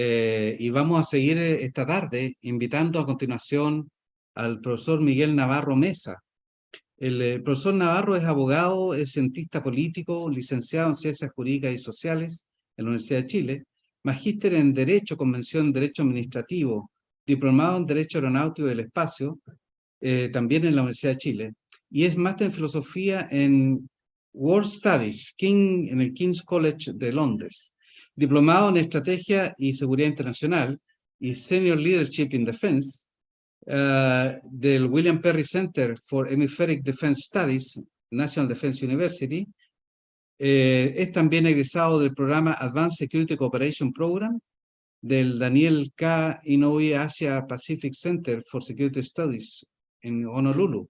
y vamos a seguir esta tarde invitando a continuación al profesor Miguel Navarro Mesa. El profesor Navarro es abogado, es cientista político, licenciado en Ciencias Jurídicas y Sociales en la Universidad de Chile, magíster en Derecho, Convención en Derecho Administrativo, diplomado en Derecho Aeronáutico y del Espacio, también en la Universidad de Chile, y es máster en Filosofía en World Studies, en el King's College de Londres, diplomado en Estrategia y Seguridad Internacional y Senior Leadership in Defense del William Perry Center for Hemispheric Defense Studies, National Defense University. Es también egresado del programa Advanced Security Cooperation Program del Daniel K. Inouye Asia Pacific Center for Security Studies en Honolulu.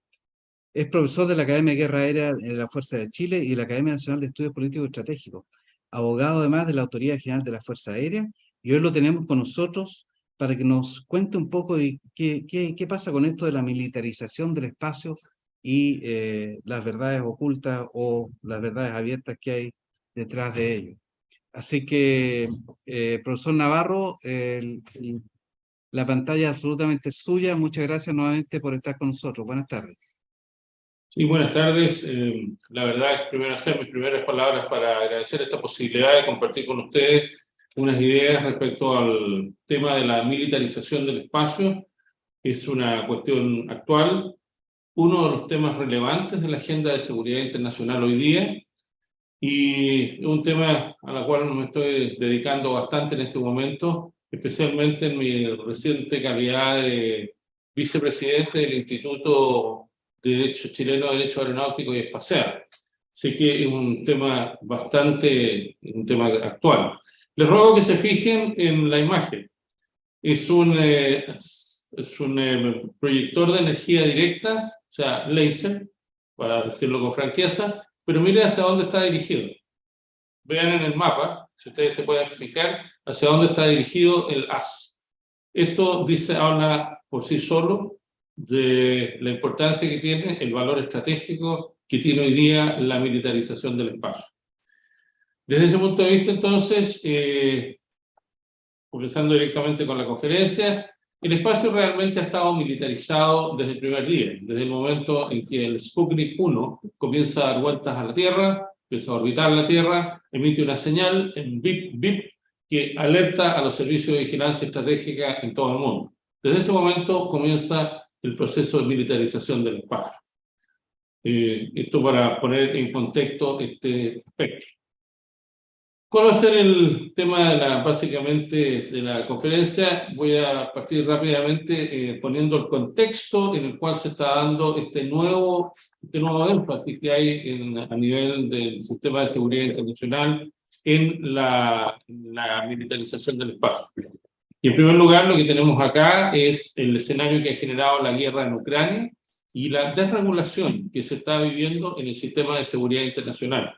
Es profesor de la Academia de Guerra Aérea de la Fuerza de Chile y la Academia Nacional de Estudios Políticos y Estratégicos. Abogado además de la Autoridad General de la Fuerza Aérea, y hoy lo tenemos con nosotros para que nos cuente un poco de qué pasa con esto de la militarización del espacio y las verdades ocultas o las verdades abiertas que hay detrás de ello. Así que, profesor Navarro, la pantalla absolutamente suya. Muchas gracias nuevamente por estar con nosotros. Buenas tardes. Sí, buenas tardes. La verdad, primero hacer mis primeras palabras para agradecer esta posibilidad de compartir con ustedes unas ideas respecto al tema de la militarización del espacio. Es una cuestión actual, uno de los temas relevantes de la agenda de seguridad internacional hoy día, y un tema al cual me estoy dedicando bastante en este momento, especialmente en mi reciente calidad de vicepresidente del Instituto Chileno de Derecho Aeronáutico y Espacial. Sé que es un tema un tema actual. Les ruego que se fijen en la imagen. Es un proyector de energía directa, o sea, láser, para decirlo con franqueza, pero miren hacia dónde está dirigido. Vean en el mapa, si ustedes se pueden fijar, hacia dónde está dirigido el haz. Esto habla por sí solo de la importancia que tiene, el valor estratégico que tiene hoy día la militarización del espacio. Desde ese punto de vista, entonces, comenzando directamente con la conferencia, el espacio realmente ha estado militarizado desde el primer día, desde el momento en que el Sputnik 1 comienza a dar vueltas a la Tierra, empieza a orbitar la Tierra, emite una señal en bip, bip, que alerta a los servicios de vigilancia estratégica en todo el mundo. Desde ese momento comienza el proceso de militarización del espacio. Esto para poner en contexto este aspecto. ¿Cuál va a ser el tema básicamente de la conferencia? Voy a partir rápidamente poniendo el contexto en el cual se está dando este nuevo énfasis que hay a nivel del sistema de seguridad internacional en la militarización del espacio. Y en primer lugar, lo que tenemos acá es el escenario que ha generado la guerra en Ucrania y la desregulación que se está viviendo en el sistema de seguridad internacional.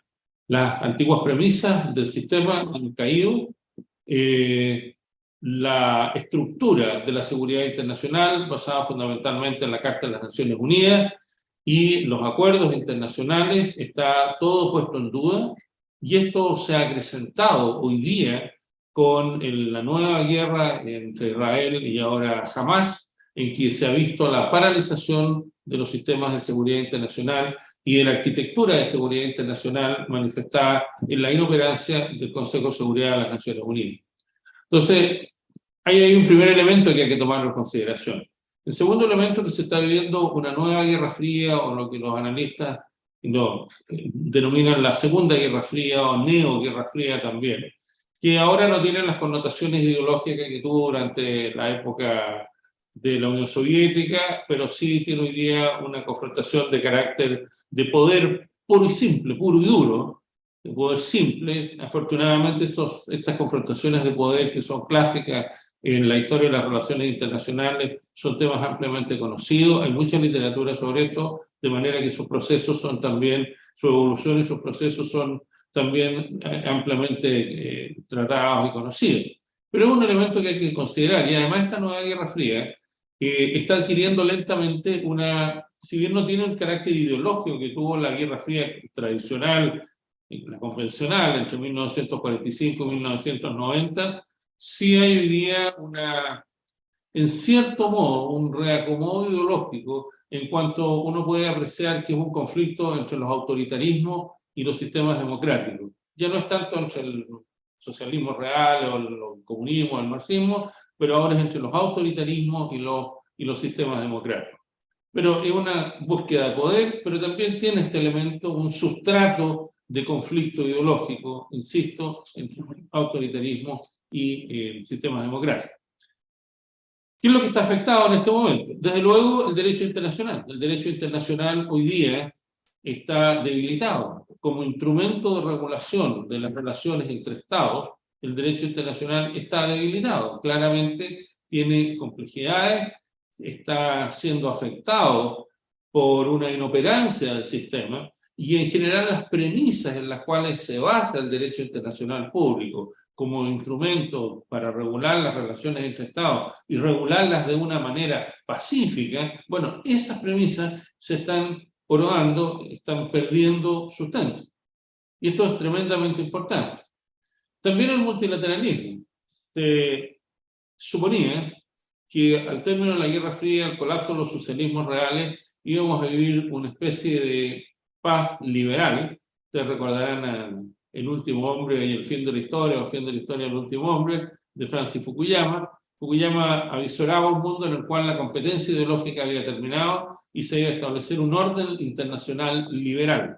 Las antiguas premisas del sistema han caído, la estructura de la seguridad internacional, basada fundamentalmente en la Carta de las Naciones Unidas, y los acuerdos internacionales, está todo puesto en duda, y esto se ha acrecentado hoy día con la nueva guerra entre Israel y ahora Hamas, en que se ha visto la paralización de los sistemas de seguridad internacional y de la arquitectura de seguridad internacional manifestada en la inoperancia del Consejo de Seguridad de las Naciones Unidas. Entonces, ahí hay un primer elemento que hay que tomarlo en consideración. El segundo elemento es que se está viviendo una nueva guerra fría, o lo que los analistas denominan la segunda guerra fría o neoguerra fría también, que ahora no tiene las connotaciones ideológicas que tuvo durante la época de la Unión Soviética, pero sí tiene hoy día una confrontación de carácter de poder puro y simple, puro y duro, de poder simple. Afortunadamente estas confrontaciones de poder, que son clásicas en la historia de las relaciones internacionales, son temas ampliamente conocidos, hay mucha literatura sobre esto, de manera que sus procesos son también, su evolución y sus procesos son también ampliamente tratados y conocidos. Pero es un elemento que hay que considerar, y además esta nueva Guerra Fría está adquiriendo lentamente si bien no tiene el carácter ideológico que tuvo la Guerra Fría tradicional, la convencional, entre 1945 y 1990, sí hay hoy día en cierto modo, un reacomodo ideológico en cuanto uno puede apreciar que es un conflicto entre los autoritarismos y los sistemas democráticos. Ya no es tanto entre el socialismo real o el comunismo o el marxismo, pero ahora es entre los autoritarismos y los sistemas democráticos. Pero es una búsqueda de poder, pero también tiene este elemento, un sustrato de conflicto ideológico, insisto, entre autoritarismo y sistemas democráticos. ¿Qué es lo que está afectado en este momento? Desde luego, el derecho internacional. El derecho internacional hoy día está debilitado. Como instrumento de regulación de las relaciones entre Estados, el derecho internacional está debilitado. Claramente tiene complejidades, está siendo afectado por una inoperancia del sistema y en general las premisas en las cuales se basa el derecho internacional público como instrumento para regular las relaciones entre Estados y regularlas de una manera pacífica, bueno, esas premisas se están erodando, están perdiendo sustento. Y esto es tremendamente importante. También el multilateralismo. Se suponía que al término de la Guerra Fría, al colapso de los socialismos reales, íbamos a vivir una especie de paz liberal. Ustedes recordarán El último hombre y el fin de la historia, o el fin de la historia del último hombre, de Francis Fukuyama. Fukuyama avisoraba un mundo en el cual la competencia ideológica había terminado y se iba a establecer un orden internacional liberal,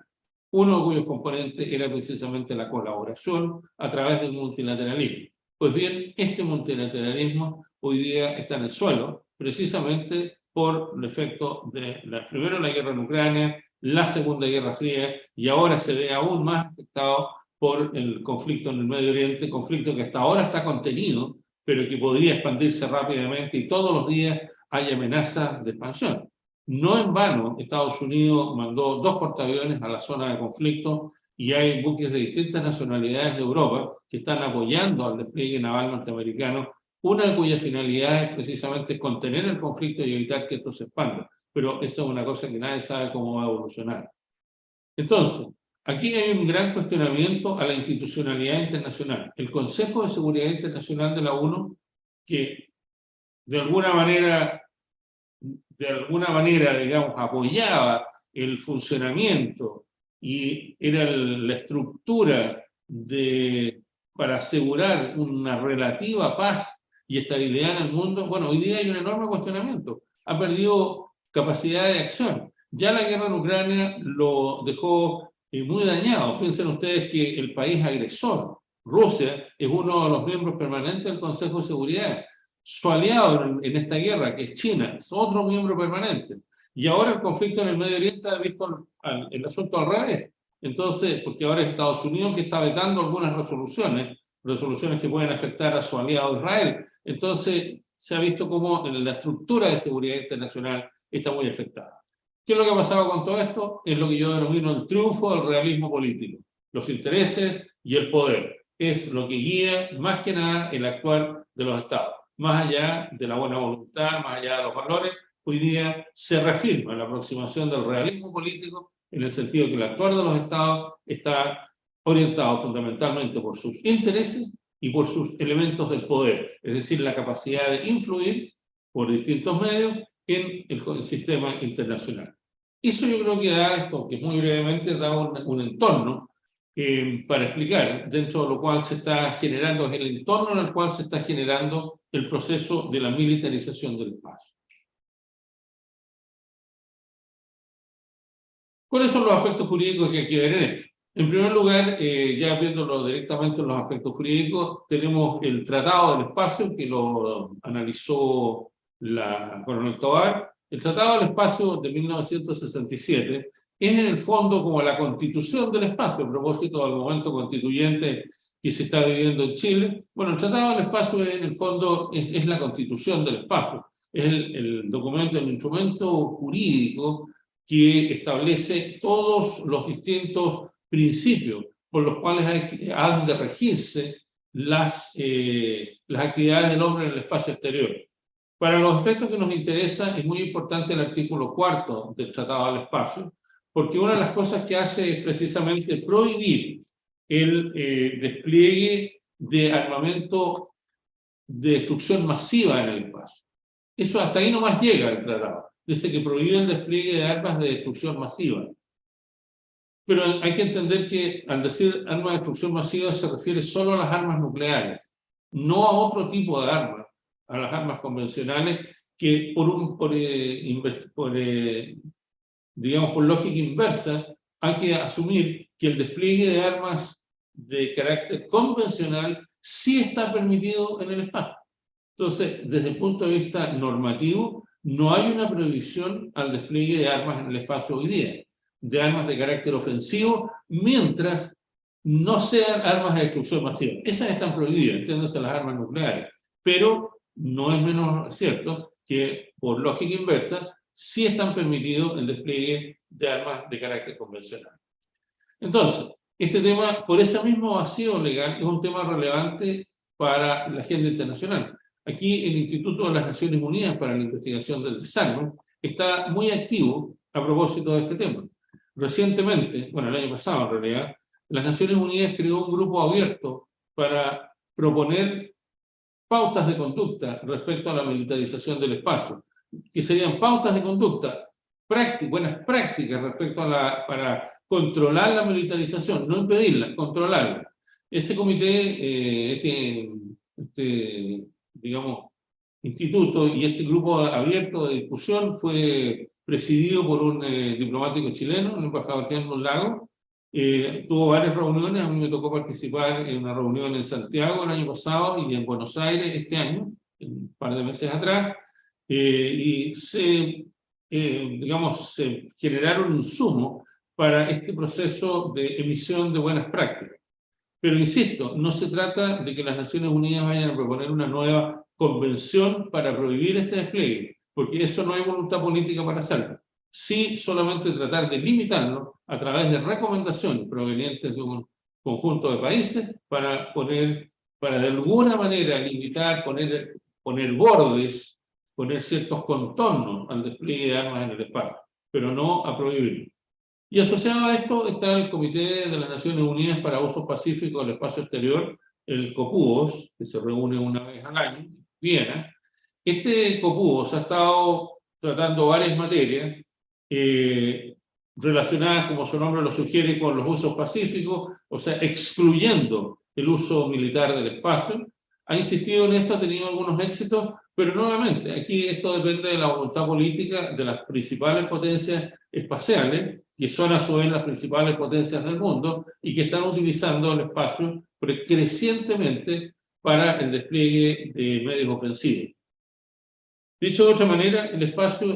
uno de cuyos componentes era precisamente la colaboración a través del multilateralismo. Pues bien, este multilateralismo hoy día está en el suelo, precisamente por el efecto de primero la guerra en Ucrania, la Segunda Guerra Fría, y ahora se ve aún más afectado por el conflicto en el Medio Oriente, conflicto que hasta ahora está contenido, pero que podría expandirse rápidamente y todos los días hay amenazas de expansión. No en vano, Estados Unidos mandó 2 portaaviones a la zona de conflicto y hay buques de distintas nacionalidades de Europa que están apoyando al despliegue naval norteamericano, una de cuyas finalidades es precisamente contener el conflicto y evitar que esto se expanda. Pero eso es una cosa que nadie sabe cómo va a evolucionar. Entonces, aquí hay un gran cuestionamiento a la institucionalidad internacional. El Consejo de Seguridad Internacional de la ONU, que de alguna manera, digamos, apoyaba el funcionamiento y era la estructura para asegurar una relativa paz y estabilidad en el mundo, bueno, hoy día hay un enorme cuestionamiento. Ha perdido capacidad de acción. Ya la guerra en Ucrania lo dejó muy dañado. Piensen ustedes que el país agresor, Rusia, es uno de los miembros permanentes del Consejo de Seguridad. Su aliado en esta guerra, que es China, es otro miembro permanente. Y ahora el conflicto en el Medio Oriente ha visto el asunto al revés. Entonces, porque ahora es Estados Unidos que está vetando algunas resoluciones que pueden afectar a su aliado Israel. Entonces, se ha visto cómo la estructura de seguridad internacional está muy afectada. ¿Qué es lo que ha pasado con todo esto? Es lo que yo denomino el triunfo del realismo político. Los intereses y el poder es lo que guía más que nada el actuar de los estados. Más allá de la buena voluntad, más allá de los valores, hoy día se reafirma la aproximación del realismo político en el sentido que el actuar de los estados está orientado fundamentalmente por sus intereses y por sus elementos del poder, es decir, la capacidad de influir por distintos medios en el sistema internacional. Eso yo creo que da esto, que muy brevemente da un entorno para explicar, dentro de lo cual se está generando, es el entorno en el cual se está generando el proceso de la militarización del espacio. ¿Cuáles son los aspectos jurídicos que hay que ver en esto? En primer lugar, ya viéndolo directamente en los aspectos jurídicos, tenemos el Tratado del Espacio, que lo analizó la coronel Tovar. El Tratado del Espacio de 1967 es en el fondo como la constitución del espacio, a propósito del momento constituyente que se está viviendo en Chile. Bueno, el Tratado del Espacio en el fondo es la constitución del espacio, es el documento, el instrumento jurídico que establece todos los distintos principios por los cuales han de regirse las actividades del hombre en el espacio exterior. Para los efectos que nos interesa es muy importante el artículo 4 del Tratado del Espacio, porque una de las cosas que hace es precisamente prohibir el despliegue de armamento de destrucción masiva en el espacio. Eso hasta ahí nomás llega el tratado. Dice que prohíbe el despliegue de armas de destrucción masiva. Pero hay que entender que al decir armas de destrucción masiva se refiere solo a las armas nucleares, no a otro tipo de armas, a las armas convencionales que digamos, por lógica inversa, hay que asumir que el despliegue de armas de carácter convencional sí está permitido en el espacio. Entonces, desde el punto de vista normativo, no hay una prohibición al despliegue de armas en el espacio hoy día, de armas de carácter ofensivo, mientras no sean armas de destrucción masiva. Esas están prohibidas, entiéndase las armas nucleares, pero no es menos cierto que, por lógica inversa, sí están permitidos el despliegue de armas de carácter convencional. Entonces, este tema, por ese mismo vacío legal, es un tema relevante para la agenda internacional. Aquí el Instituto de las Naciones Unidas para la Investigación del Desarme está muy activo a propósito de este tema. Recientemente, bueno, el año pasado en realidad, las Naciones Unidas creó un grupo abierto para proponer pautas de conducta respecto a la militarización del espacio, que serían pautas de conducta, buenas prácticas respecto a para controlar la militarización, no impedirla, controlarla. Ese comité, digamos, instituto y este grupo abierto de discusión fue presidido por un diplomático chileno, un embajador Carlos Lago. Tuvo varias reuniones, a mí me tocó participar en una reunión en Santiago el año pasado y en Buenos Aires este año, un par de meses atrás, y digamos, se generaron insumos para este proceso de emisión de buenas prácticas. Pero insisto, no se trata de que las Naciones Unidas vayan a proponer una nueva convención para prohibir este despliegue, porque eso no hay voluntad política para hacerlo. Sí, solamente tratar de limitarlo a través de recomendaciones provenientes de un conjunto de países para de alguna manera limitar, poner bordes, poner ciertos contornos al despliegue de armas en el espacio, pero no a prohibirlo. Y asociado a esto está el Comité de las Naciones Unidas para Uso Pacífico del Espacio Exterior, el COPUOS, que se reúne una vez al año en Viena. Este COPUOS ha estado tratando varias materias relacionadas, como su nombre lo sugiere, con los usos pacíficos, o sea, excluyendo el uso militar del espacio. Ha insistido en esto, ha tenido algunos éxitos, pero nuevamente, aquí esto depende de la voluntad política de las principales potencias espaciales, que son a su vez las principales potencias del mundo y que están utilizando el espacio crecientemente para el despliegue de medios ofensivos. Dicho de otra manera, el espacio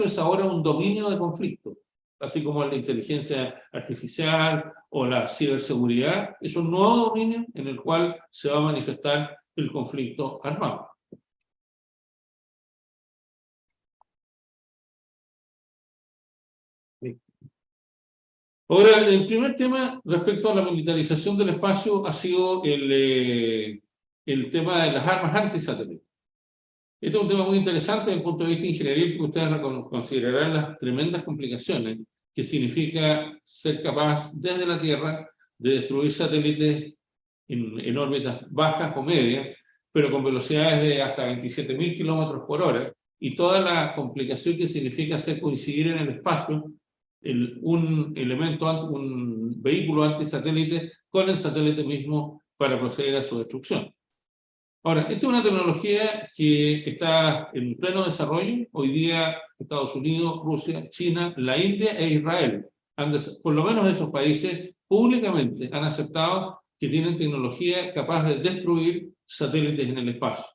es ahora un dominio de conflicto, así como la inteligencia artificial o la ciberseguridad, es un nuevo dominio en el cual se va a manifestar el conflicto armado. Ahora, el primer tema respecto a la militarización del espacio ha sido el tema de las armas antisatélites. Este es un tema muy interesante desde el punto de vista ingenieril, porque ustedes considerarán las tremendas complicaciones que significa ser capaz desde la Tierra de destruir satélites en órbitas bajas o medias, pero con velocidades de hasta 27.000 kilómetros por hora, y toda la complicación que significa hacer coincidir en el espacio un vehículo antisatélite con el satélite mismo para proceder a su destrucción. Ahora, esta es una tecnología que está en pleno desarrollo. Hoy día Estados Unidos, Rusia, China, la India e Israel, por lo menos esos países, públicamente han aceptado que tienen tecnología capaz de destruir satélites en el espacio.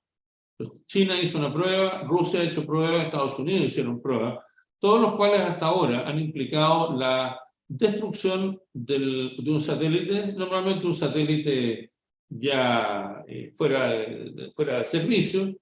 China hizo una prueba, Rusia ha hecho pruebas, Estados Unidos hicieron pruebas, todos los cuales hasta ahora han implicado la destrucción de un satélite, normalmente un satélite ya fuera de servicio,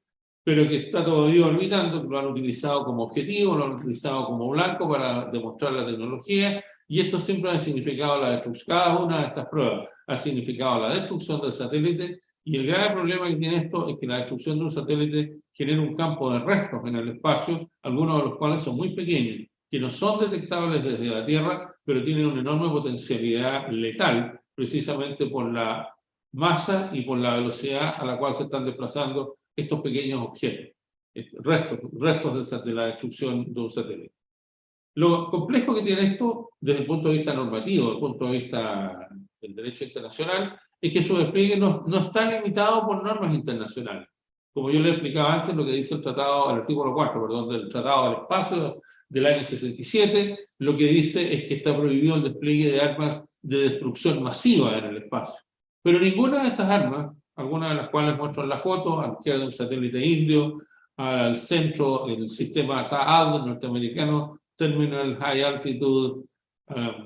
pero que está todavía orbitando, que lo han utilizado como objetivo, lo han utilizado como blanco para demostrar la tecnología, y esto siempre ha significado la destrucción. Cada una de estas pruebas ha significado la destrucción del satélite, y el grave problema que tiene esto es que la destrucción de un satélite genera un campo de restos en el espacio, algunos de los cuales son muy pequeños, que no son detectables desde la Tierra, pero tienen una enorme potencialidad letal, precisamente por la masa y por la velocidad a la cual se están desplazando estos pequeños objetos, restos de la destrucción de un satélite. Lo complejo que tiene esto desde el punto de vista normativo, desde el punto de vista del derecho internacional, es que su despliegue no está limitado por normas internacionales. Como yo le explicaba antes, lo que dice el tratado, el artículo 4, perdón, del Tratado del Espacio del año 67, lo que dice es que está prohibido el despliegue de armas de destrucción masiva en el espacio. Pero ninguna de estas armas, algunas de las cuales muestro en la foto, a la izquierda un satélite indio, al centro el sistema TAAD norteamericano, Terminal High Altitude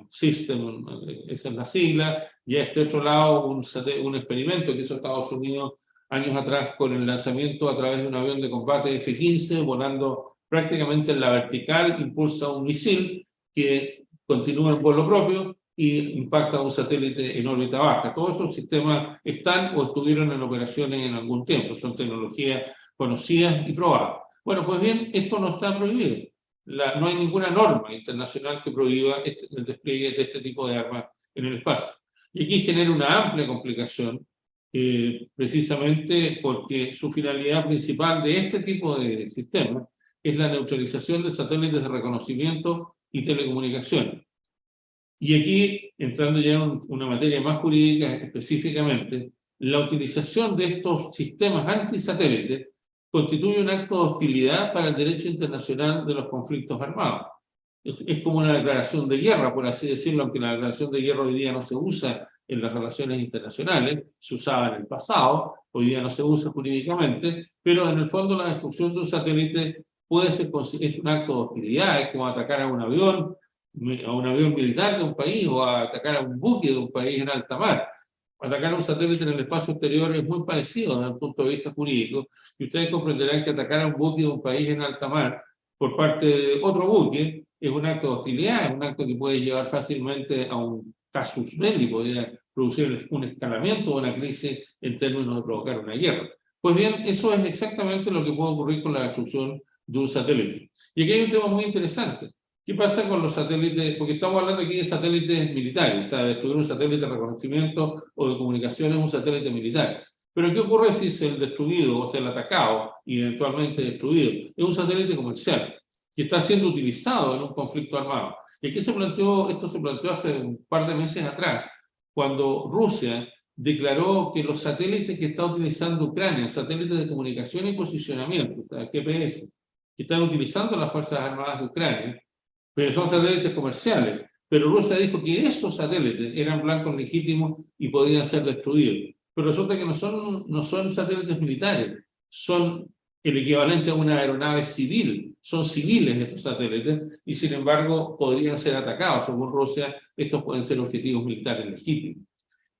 System, esa es la sigla, y a este otro lado un experimento que hizo Estados Unidos años atrás con el lanzamiento a través de un avión de combate F-15, volando prácticamente en la vertical, impulsa un misil que continúa en vuelo propio y impacta a un satélite en órbita baja. Todos esos sistemas están o estuvieron en operaciones en algún tiempo, son tecnologías conocidas y probadas. Bueno, pues bien, esto no está prohibido. No hay ninguna norma internacional que prohíba el despliegue de este tipo de armas en el espacio. Y aquí genera una amplia complicación, precisamente porque su finalidad principal de este tipo de sistemas es la neutralización de satélites de reconocimiento y telecomunicaciones. Y aquí, entrando ya en una materia más jurídica específicamente, la utilización de estos sistemas antisatélites constituye un acto de hostilidad para el derecho internacional de los conflictos armados. Es como una declaración de guerra, por así decirlo, aunque la declaración de guerra hoy día no se usa en las relaciones internacionales, se usaba en el pasado, hoy día no se usa jurídicamente, pero en el fondo la destrucción de un satélite puede ser es un acto de hostilidad, es como atacar a un avión militar de un país o a atacar a un buque de un país en alta mar. Atacar a un satélite en el espacio exterior es muy parecido desde el punto de vista jurídico, y ustedes comprenderán que atacar a un buque de un país en alta mar por parte de otro buque es un acto de hostilidad, es un acto que puede llevar fácilmente a un casus belli, podría producir un escalamiento o una crisis en términos de provocar una guerra. Pues bien, eso es exactamente lo que puede ocurrir con la destrucción de un satélite. Y aquí hay un tema muy interesante. ¿Qué pasa con los satélites? Porque estamos hablando aquí de satélites militares, o sea, destruir un satélite de reconocimiento o de comunicaciones es un satélite militar. Pero ¿qué ocurre si es el destruido o sea el atacado y eventualmente destruido? Es un satélite comercial que está siendo utilizado en un conflicto armado. Y aquí esto se planteó hace un par de meses atrás, cuando Rusia declaró que los satélites que está utilizando Ucrania, satélites de comunicación y posicionamiento, o sea, GPS, que están utilizando las Fuerzas Armadas de Ucrania, pero son satélites comerciales. Pero Rusia dijo que esos satélites eran blancos legítimos y podían ser destruidos. Pero resulta que no son satélites militares, son el equivalente a una aeronave civil. Son civiles estos satélites y sin embargo podrían ser atacados. Según Rusia, estos pueden ser objetivos militares legítimos.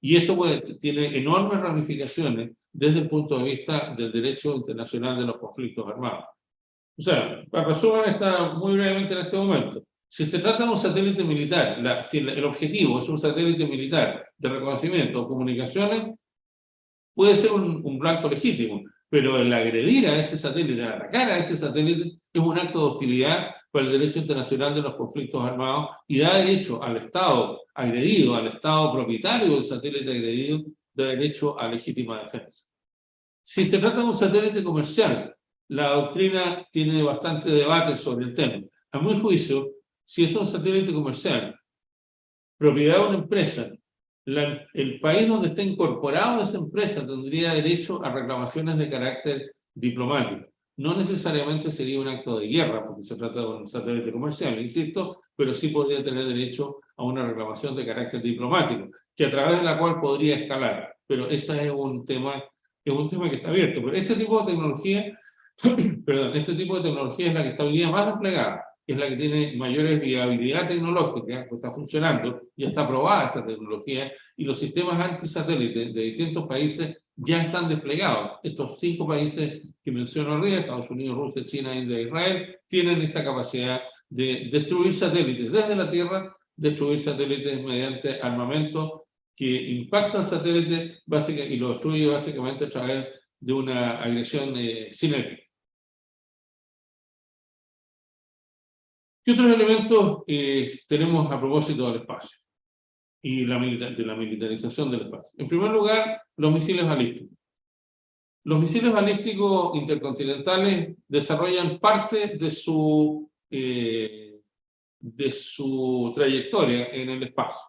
Y esto tiene enormes ramificaciones desde el punto de vista del derecho internacional de los conflictos armados. O sea, para resumir está muy brevemente en este momento. Si se trata de un satélite militar, si el objetivo es un satélite militar de reconocimiento o comunicaciones, puede ser un blanco legítimo, pero el agredir a ese satélite, el atacar a ese satélite, es un acto de hostilidad para el derecho internacional de los conflictos armados y da derecho al Estado agredido, al Estado propietario del satélite agredido, da derecho a legítima defensa. Si se trata de un satélite comercial, la doctrina tiene bastante debate sobre el tema. A mi juicio, si es un satélite comercial, propiedad de una empresa, el país donde está incorporado esa empresa tendría derecho a reclamaciones de carácter diplomático. No necesariamente sería un acto de guerra, porque se trata de un satélite comercial, insisto, pero sí podría tener derecho a una reclamación de carácter diplomático, que a través de la cual podría escalar. Pero ese es un tema que está abierto. Pero este tipo de tecnología, este tipo de tecnología es la que está hoy día más desplegada, es la que tiene mayores viabilidad tecnológica, que está funcionando, ya está aprobada esta tecnología, y los sistemas antisatélites de distintos países ya están desplegados. Estos 5 países que menciono arriba, Estados Unidos, Rusia, China, India e Israel, tienen esta capacidad de destruir satélites desde la Tierra, destruir satélites mediante armamento que impactan satélites y lo destruye básicamente a través de una agresión cinética. ¿Qué otros elementos tenemos a propósito del espacio? y de la militarización del espacio. En primer lugar, los misiles balísticos. Los misiles balísticos intercontinentales desarrollan parte de su trayectoria en el espacio.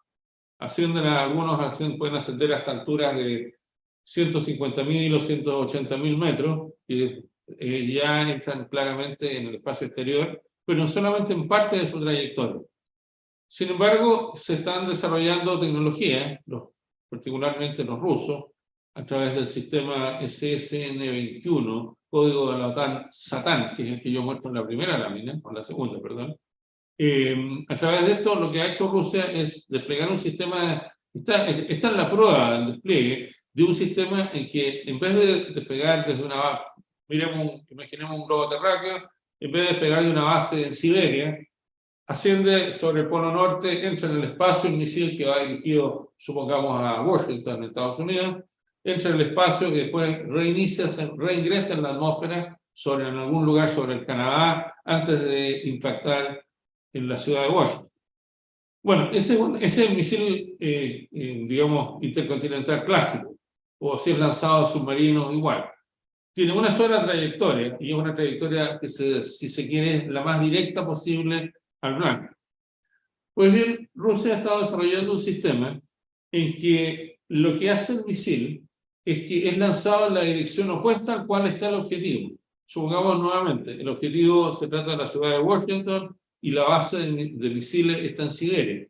Algunos pueden ascender hasta alturas de 150.000 o 180.000 metros, y ya entran claramente en el espacio exterior, pero no solamente en parte de su trayectoria. Sin embargo, se están desarrollando tecnologías, particularmente los rusos, a través del sistema SSN-21, código de la OTAN SATAN, que es el que yo muestro en la primera lámina, o la segunda, perdón. A través de esto, lo que ha hecho Rusia es desplegar un sistema, está en la prueba del despliegue de un sistema en que, en vez de despegar desde una base, imaginemos un globo terráqueo, en vez de despegar de una base en Siberia, asciende sobre el Polo Norte, entra en el espacio un misil que va dirigido, supongamos, a Washington, en Estados Unidos, entra en el espacio y después reingresa en la atmósfera en algún lugar sobre el Canadá antes de impactar en la ciudad de Washington. Bueno, ese es el misil, digamos, intercontinental clásico, o si es lanzado a submarinos, igual. Tiene una sola trayectoria, y es una trayectoria que, si se quiere, es la más directa posible al blanco. Pues bien, Rusia ha estado desarrollando un sistema en que lo que hace el misil es que es lanzado en la dirección opuesta al cual está el objetivo. Supongamos nuevamente, el objetivo se trata de la ciudad de Washington y la base de misiles está en Siberia.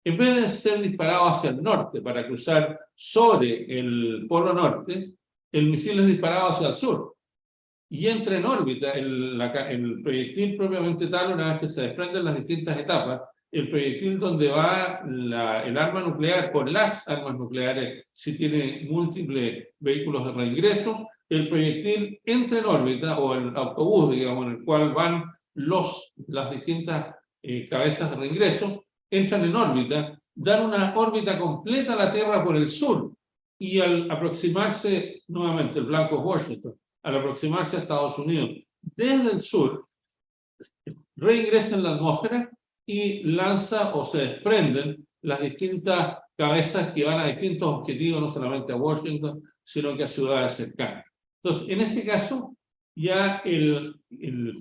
En vez de ser disparado hacia el norte para cruzar sobre el Polo Norte, el misil es disparado hacia el sur y entra en órbita el proyectil propiamente tal. Una vez que se desprenden las distintas etapas, el proyectil donde va el arma nuclear, con las armas nucleares, si tiene múltiples vehículos de reingreso, el proyectil entra en órbita, o el autobús, digamos, en el cual van las distintas cabezas de reingreso, entran en órbita, dan una órbita completa a la Tierra por el sur, y al aproximarse, nuevamente el blanco es Washington, al aproximarse a Estados Unidos desde el sur, reingresa en la atmósfera y lanza o se desprenden las distintas cabezas que van a distintos objetivos, no solamente a Washington, sino que a ciudades cercanas. Entonces, en este caso, ya el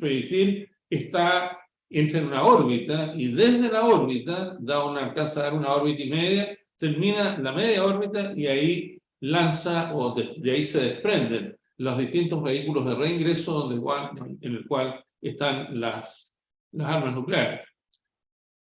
proyectil entra en una órbita, y desde la órbita alcanza a dar una órbita y media, termina la media órbita y ahí lanza, o de ahí se desprenden los distintos vehículos de reingreso en el cual están las armas nucleares.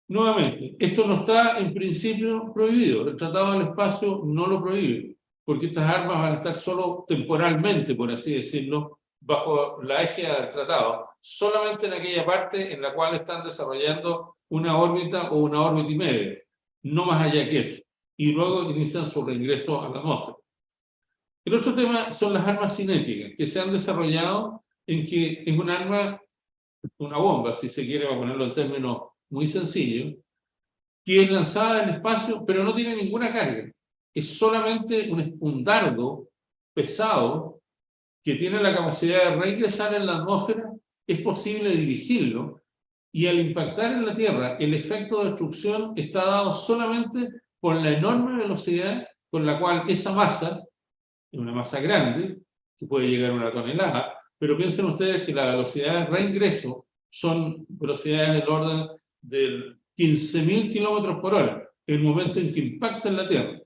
Nuevamente, esto no está en principio prohibido. El Tratado del Espacio no lo prohíbe, porque estas armas van a estar solo temporalmente, por así decirlo, bajo la égida del tratado, solamente en aquella parte en la cual están desarrollando una órbita o una órbita y media, no más allá que eso, y luego inician su reingreso a la atmósfera. El otro tema son las armas cinéticas, que se han desarrollado en que es un arma, una bomba, si se quiere, para ponerlo en términos muy sencillos, que es lanzada en el espacio, pero no tiene ninguna carga. Es solamente un dardo pesado que tiene la capacidad de reingresar en la atmósfera. Es posible dirigirlo, y al impactar en la Tierra, el efecto de destrucción está dado solamente por la enorme velocidad con la cual esa masa, es una masa grande, que puede llegar a 1 tonelada, pero piensen ustedes que la velocidad de reingreso son velocidades del orden de 15.000 kilómetros por hora, el momento en que impacta en la Tierra.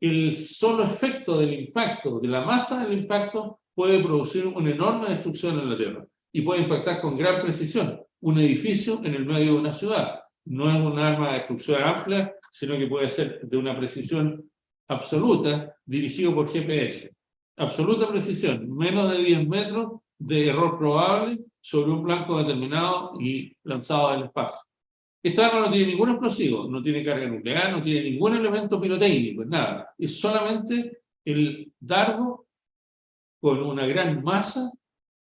El solo efecto del impacto, de la masa del impacto, puede producir una enorme destrucción en la Tierra, y puede impactar con gran precisión un edificio en el medio de una ciudad. No es un arma de destrucción amplia, sino que puede ser de una precisión absoluta, dirigido por GPS. Absoluta precisión, menos de 10 metros de error probable sobre un blanco determinado y lanzado al espacio. Esta arma no tiene ningún explosivo, no tiene carga nuclear, no tiene ningún elemento pirotécnico, nada. Es solamente el dardo con una gran masa,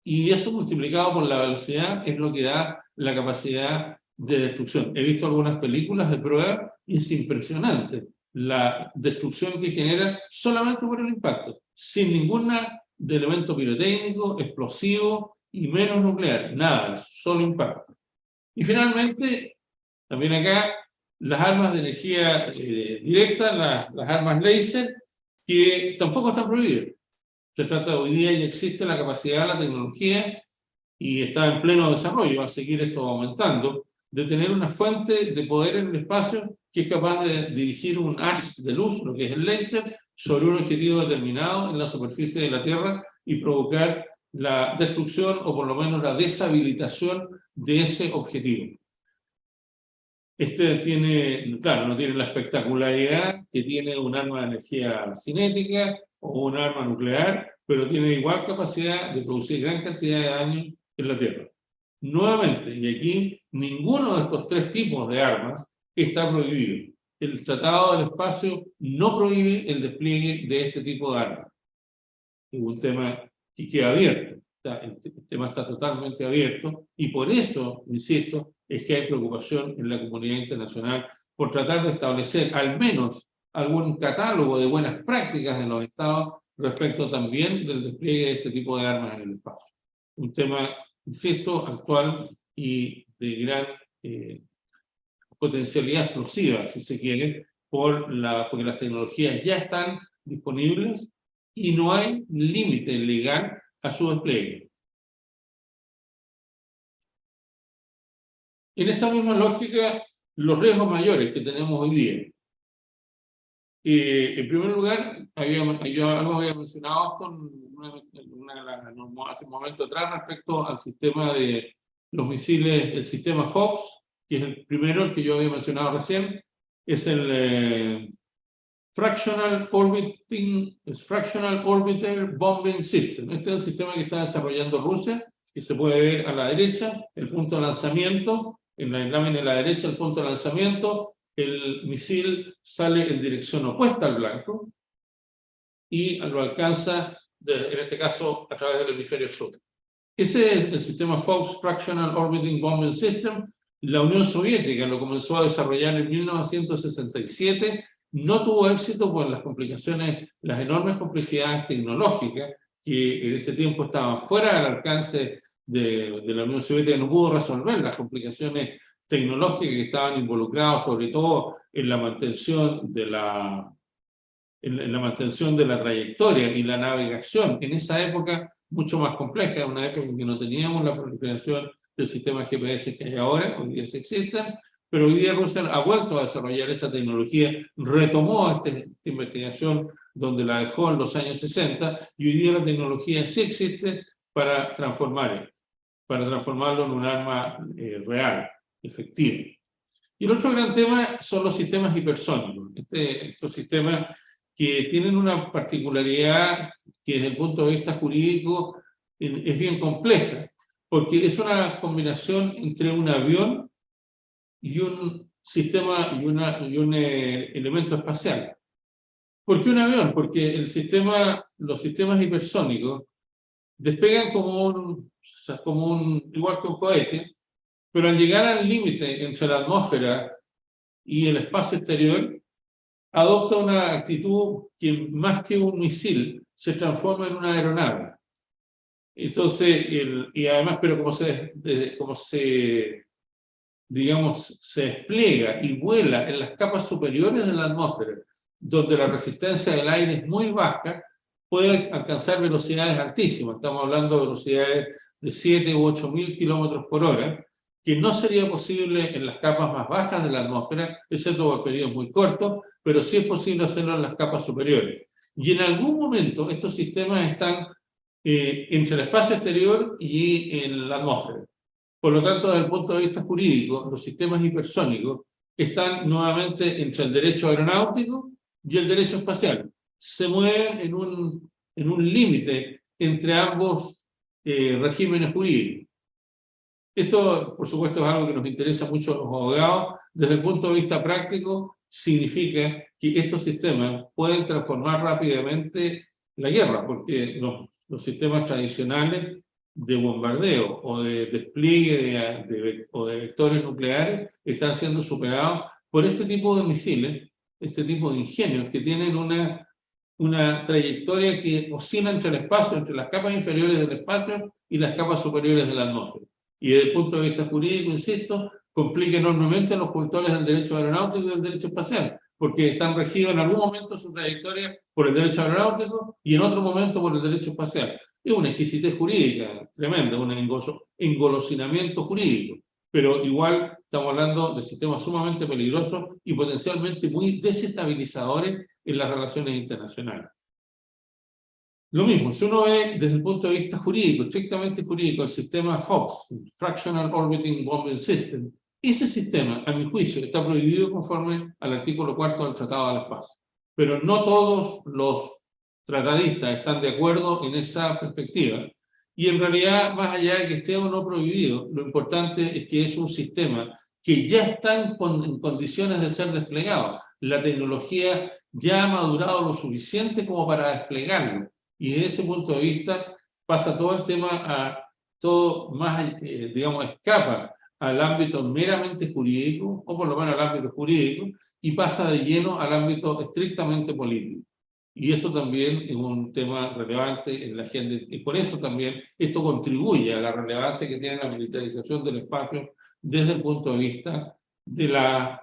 y eso multiplicado por la velocidad es lo que da la capacidad de destrucción. He visto algunas películas de prueba y es impresionante la destrucción que genera solamente por el impacto, sin ningún elemento pirotécnico, explosivo y menos nuclear, nada, solo impacto. Y finalmente, también acá las armas de energía directa, las armas láser, que tampoco están prohibidas. Se trata, hoy día ya existe la capacidad, la tecnología, y está en pleno desarrollo, va a seguir esto aumentando, de tener una fuente de poder en el espacio que es capaz de dirigir un haz de luz, lo que es el láser, sobre un objetivo determinado en la superficie de la Tierra y provocar la destrucción o por lo menos la deshabilitación de ese objetivo. Este tiene, claro, no tiene la espectacularidad que tiene un arma de energía cinética o un arma nuclear, pero tiene igual capacidad de producir gran cantidad de daño en la Tierra. Nuevamente, y aquí ninguno de estos tres tipos de armas está prohibido. El Tratado del Espacio no prohíbe el despliegue de este tipo de armas. Es un tema que queda abierto. El tema está totalmente abierto y por eso, insisto, es que hay preocupación en la comunidad internacional por tratar de establecer al menos algún catálogo de buenas prácticas de los estados respecto también del despliegue de este tipo de armas en el espacio. Un tema, insisto, actual y de gran potencialidad explosiva, si se quiere, porque las tecnologías ya están disponibles y no hay límite legal a su despliegue. En esta misma lógica, los riesgos mayores que tenemos hoy día. En primer lugar, yo algo había mencionado hace un momento atrás respecto al sistema de los misiles, el sistema Fox, que es el primero, el que yo había mencionado recién, es el Fractional Orbiter Bombing System. Este es el sistema que está desarrollando Rusia, que se puede ver a la derecha, el punto de lanzamiento, en la lámina de la derecha el punto de lanzamiento, el misil sale en dirección opuesta al blanco y lo alcanza, en este caso, a través del hemisferio sur. Ese es el sistema Fox Fractional Orbiting Bombing System. La Unión Soviética lo comenzó a desarrollar en 1967, no tuvo éxito por las complicaciones, las enormes complejidades tecnológicas que en ese tiempo estaban fuera del alcance de la Unión Soviética, no pudo resolver las complicaciones tecnológicas que estaban involucradas, sobre todo en la mantención de la trayectoria y la navegación. En esa época, mucho más compleja, una época en que no teníamos la proliferación del sistema GPS que hay ahora, hoy día se existen, pero hoy día Rusia ha vuelto a desarrollar esa tecnología, retomó esta investigación donde la dejó en los años 60, y hoy día la tecnología sí existe para transformarlo en un arma real, efectiva. Y el otro gran tema son los sistemas hipersónicos. Estos sistemas que tienen una particularidad que desde el punto de vista jurídico es bien compleja, porque es una combinación entre un avión y un sistema y un elemento espacial. ¿Por qué un avión? Porque los sistemas hipersónicos despegan igual que un cohete, pero al llegar al límite entre la atmósfera y el espacio exterior, adopta una actitud que más que un misil se transforma en una aeronave. Entonces, y además, pero como se despliega y vuela en las capas superiores de la atmósfera, donde la resistencia del aire es muy baja, puede alcanzar velocidades altísimas. Estamos hablando de velocidades de 7 u 8.000 kilómetros por hora, que no sería posible en las capas más bajas de la atmósfera, excepto por periodos muy cortos, pero sí es posible hacerlo en las capas superiores. Y en algún momento estos sistemas están entre el espacio exterior y en la atmósfera. Por lo tanto, desde el punto de vista jurídico, los sistemas hipersónicos están nuevamente entre el derecho aeronáutico y el derecho espacial. Se mueven en un límite entre ambos regímenes jurídicos. Esto, por supuesto, es algo que nos interesa mucho a los abogados. Desde el punto de vista práctico, significa que estos sistemas pueden transformar rápidamente la guerra, porque los sistemas tradicionales de bombardeo o de despliegue o de vectores nucleares están siendo superados por este tipo de misiles, este tipo de ingenios que tienen una trayectoria que oscila entre el espacio, entre las capas inferiores del espacio y las capas superiores de la atmósfera. Y desde el punto de vista jurídico, insisto, complica enormemente a los cultores del derecho aeronáutico y del derecho espacial, porque están regidos en algún momento de su trayectoria por el derecho aeronáutico y en otro momento por el derecho espacial. Es una exquisitez jurídica tremenda, un engolosinamiento jurídico, pero igual estamos hablando de sistemas sumamente peligrosos y potencialmente muy desestabilizadores en las relaciones internacionales. Lo mismo, si uno ve desde el punto de vista jurídico, estrictamente jurídico, el sistema FOBS, Fractional Orbiting Bombing System, ese sistema, a mi juicio, está prohibido conforme al artículo 4 del Tratado del Espacio. Pero no todos los tratadistas están de acuerdo en esa perspectiva. Y en realidad, más allá de que esté o no prohibido, lo importante es que es un sistema que ya está en condiciones de ser desplegado. La tecnología ya ha madurado lo suficiente como para desplegarlo. Y desde ese punto de vista pasa todo el tema a todo más, digamos, escapa al ámbito meramente jurídico, o por lo menos al ámbito jurídico, y pasa de lleno al ámbito estrictamente político. Y eso también es un tema relevante en la agenda, y por eso también esto contribuye a la relevancia que tiene la militarización del espacio desde el punto de vista de la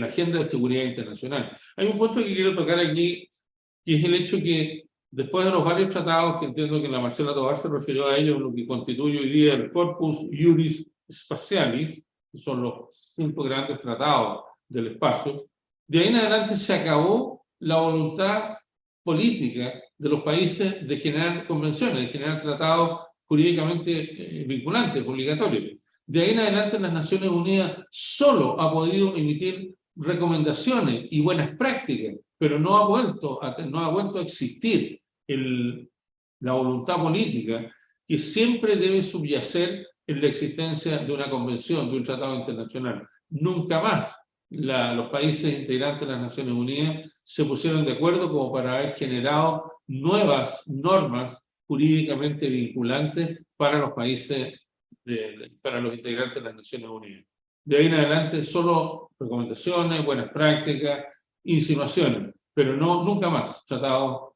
agenda de seguridad internacional. Hay un punto que quiero tocar aquí, y es el hecho que después de los varios tratados, que entiendo que la Marcela Tovar se refirió a ellos, lo que constituye hoy día el Corpus Juris Spatialis, que son los 5 grandes tratados del espacio, de ahí en adelante se acabó la voluntad política de los países de generar convenciones, de generar tratados jurídicamente vinculantes, obligatorios. De ahí en adelante las Naciones Unidas solo ha podido emitir recomendaciones y buenas prácticas, pero no ha vuelto a existir la voluntad política que siempre debe subyacer en la existencia de una convención, de un tratado internacional. Nunca más los países integrantes de las Naciones Unidas se pusieron de acuerdo como para haber generado nuevas normas jurídicamente vinculantes para los países, para los integrantes de las Naciones Unidas. De ahí en adelante solo recomendaciones, buenas prácticas, insinuaciones, pero nunca más tratados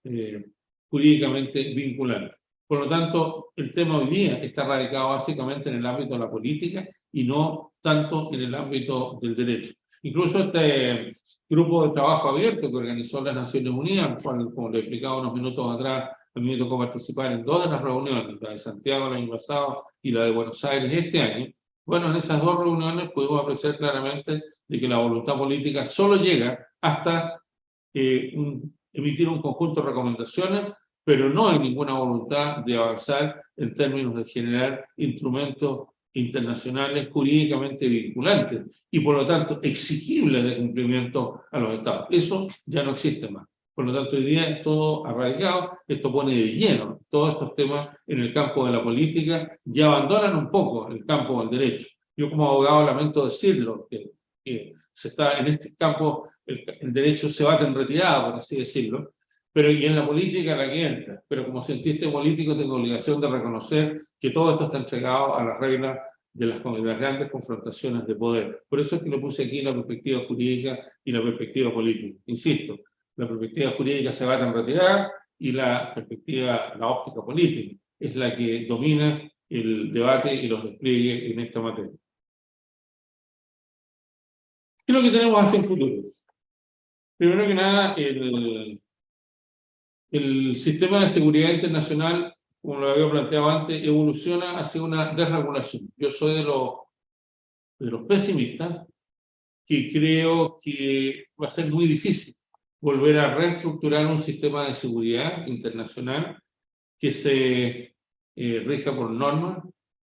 jurídicamente vinculantes. Por lo tanto, el tema hoy día está radicado básicamente en el ámbito de la política y no tanto en el ámbito del derecho. Incluso este grupo de trabajo abierto que organizó las Naciones Unidas, como le explicaba unos minutos atrás, a mí me tocó participar en 2 de las reuniones, la de Santiago el año pasado y la de Buenos Aires este año. Bueno, en esas 2 reuniones pudimos apreciar claramente de que la voluntad política solo llega hasta emitir un conjunto de recomendaciones, pero no hay ninguna voluntad de avanzar en términos de generar instrumentos internacionales jurídicamente vinculantes y por lo tanto exigibles de cumplimiento a los estados. Eso ya no existe más. Por lo tanto, hoy día todo arraigado, esto pone de lleno todos estos temas en el campo de la política y abandonan un poco el campo del derecho. Yo como abogado lamento decirlo, que se está en este campo, el derecho se bate en retirada, por así decirlo, pero y en la política la que entra. Pero como cientista político tengo obligación de reconocer que todo esto está entregado a las reglas de las grandes confrontaciones de poder. Por eso es que lo puse aquí la perspectiva jurídica y la perspectiva política. Insisto, la perspectiva jurídica se bate en retirada y la perspectiva, la óptica política, es la que domina el debate y los despliegues en esta materia. ¿Qué es lo que tenemos hacia el futuro? Primero que nada, el sistema de seguridad internacional, como lo había planteado antes, evoluciona hacia una desregulación. Yo soy de los pesimistas que creo que va a ser muy difícil volver a reestructurar un sistema de seguridad internacional que se rija por normas,